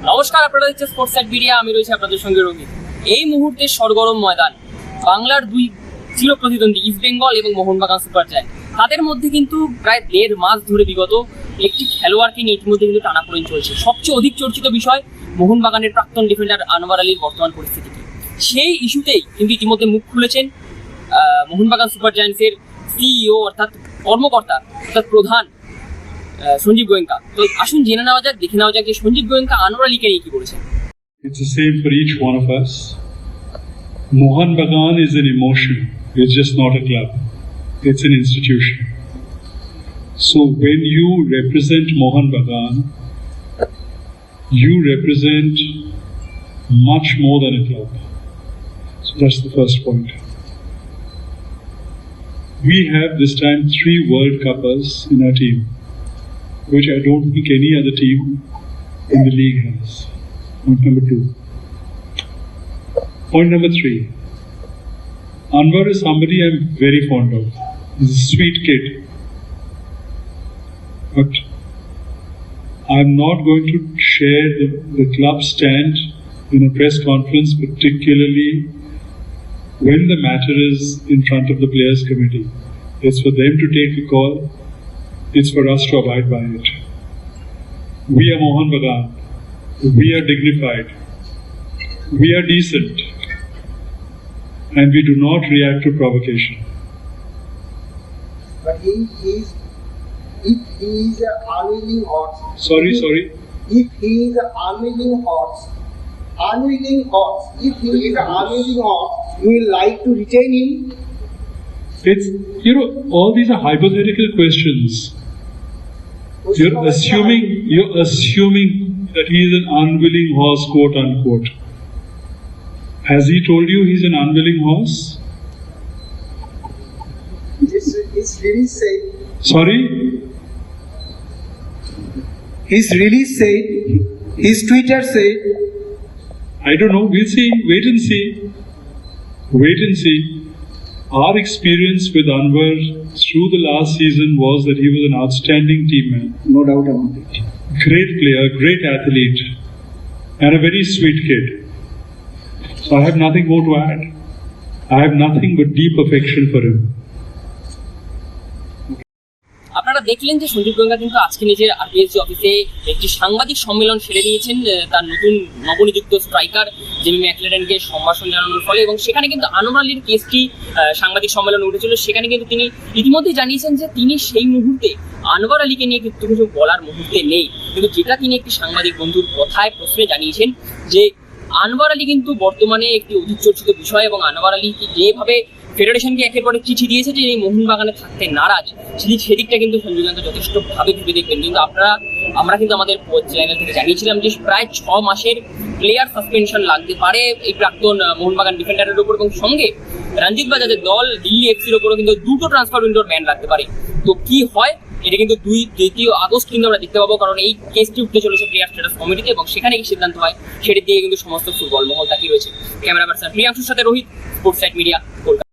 নমস্কার, আপনারা দেখছেন স্পোর্টস সাইট মিডিয়া। আমি রয়েছি আপনাদের সঙ্গে রবি। এই মুহূর্তে সরগরম ময়দান, বাংলার দুই চির প্রতিদ্বন্দ্বী ইস্ট বেঙ্গল এবং মোহনবাগান সুপার জায়ান্ট। তাদের মধ্যে কিন্তু প্রায় 1.5 মাস ধরে বিগত একটি খেলোয়াড়কে নিয়ে ইতিমধ্যে কিন্তু টানাপোড়েন চলছে। সবচেয়ে অধিক চর্চিত বিষয় মোহনবাগানের প্রাক্তন ডিফেন্ডার আনোয়ার আলীর বর্তমান পরিস্থিতি। সেই ইস্যুতেই কিন্তু ইতিমধ্যে মুখ খুলেছেন মোহনবাগান সুপার জায়ান্টসের সিইও অর্থাৎ কর্মকর্তা অর্থাৎ প্রধান সঞ্জীব গোয়েঙ্কা। তো আসুন জেনে নেওয়া যাক, দেখে নেওয়া যাক যে সঞ্জীব গোয়েঙ্কা আনোয়ার আলীকে নিয়ে কি বলেছেন। It's the same for each one of us. Mohanbagan is an emotion. It's just not a club. It's an institution. So when you represent Mohanbagan, you represent much more than a club. So that's the first point. We have this time 3 World Cuppers in our team, which I don't think any other team in the league has. Point number 2. Point number 3. Anwar is somebody I'm very fond of. He's a sweet kid. But I'm not going to share the club stand in a press conference, particularly when the matter is in front of the players committee. It's for them to take a call. It's for us to abide by it. We are Mohanbagan. We are dignified. We are decent. And we do not react to provocation. But if he is an unwilling horse. Sorry. If he is an unwilling horse, if he is an unwilling horse, you will like to retain him. It's, all these are hypothetical questions. You're assuming that he is an unwilling horse, quote unquote. Has he told you he's an unwilling horse? It's really said. Sorry? He's really said. His Twitter said. I don't know. We'll see. Wait and see. Our experience with Anwar through the last season was that he was an outstanding teammate. No doubt about it. Great player, great athlete, and a very sweet kid. So I have nothing more to add. I have nothing but deep affection for him. আপনারা দেখলেন যে সঞ্জীব গোয়েঙ্কা কিন্তু আজকে নিজের RPSG অফিসে একটি সাংবাদিক সম্মেলন সেরে নিয়েছেন তার নতুন নবনিযুক্ত স্ট্রাইকার জেমি ম্যাকলেডেনকে সম্ভাষণ জানানোর ফলে, এবং সেখানে কিন্তু আনোয়ার আলীর কেসটি সাংবাদিক সম্মেলন উঠেছিল। সেখানে কিন্তু তিনি ইতিমধ্যেই জানিয়েছেন যে তিনি সেই মুহূর্তে আনোয়ার আলীকে নিয়ে কিন্তু কিছু বলার মুহূর্তে নেই, কিন্তু যেটা তিনি একটি সাংবাদিক বন্ধুর কথায় প্রশ্নে জানিয়েছেন যে আনোয়ার আলী কিন্তু বর্তমানে একটি অধিক চর্চিত বিষয়, এবং আনোয়ার আলী যেভাবে ফেডারেশনকে একের পরে চিঠি দিয়েছে যে এই মোহনবাগানে থাকতে নারাজ, সেদিকটা কিন্তু সঞ্জীব গোয়েঙ্কা যথেষ্টভাবে ভেবে দেখবেন। কিন্তু আমরা কিন্তু আমাদের চ্যানেল থেকে জানিয়েছিলাম যে প্রায় 6 মাসের প্লেয়ার সাসপেনশন লাগতে পারে এই প্রাক্তন মোহনবাগান ডিফেন্ডারের উপর, এবং সঙ্গে রঞ্জিত বাজাজের দল দিল্লি এফসির উপরও কিন্তু 2টো ট্রান্সফার উইন্ডোর ব্যান রাখতে পারে। তো কি হয় এটা কিন্তু 2 আগস্ট কিন্তু আমরা দেখতে পাবো, কারণ এই কেসটি উঠতে চলেছে প্লেয়ার স্ট্যাটাস কমিটিতে, এবং সেখানে কি সিদ্ধান্ত হয় সেটি দিয়ে কিন্তু সমস্ত ফুটবল মহল তাকিয়ে রয়েছে। ক্যামেরা পার্সন প্রিয়াংশুর সাথে Rohit, sports site media, Kolkata.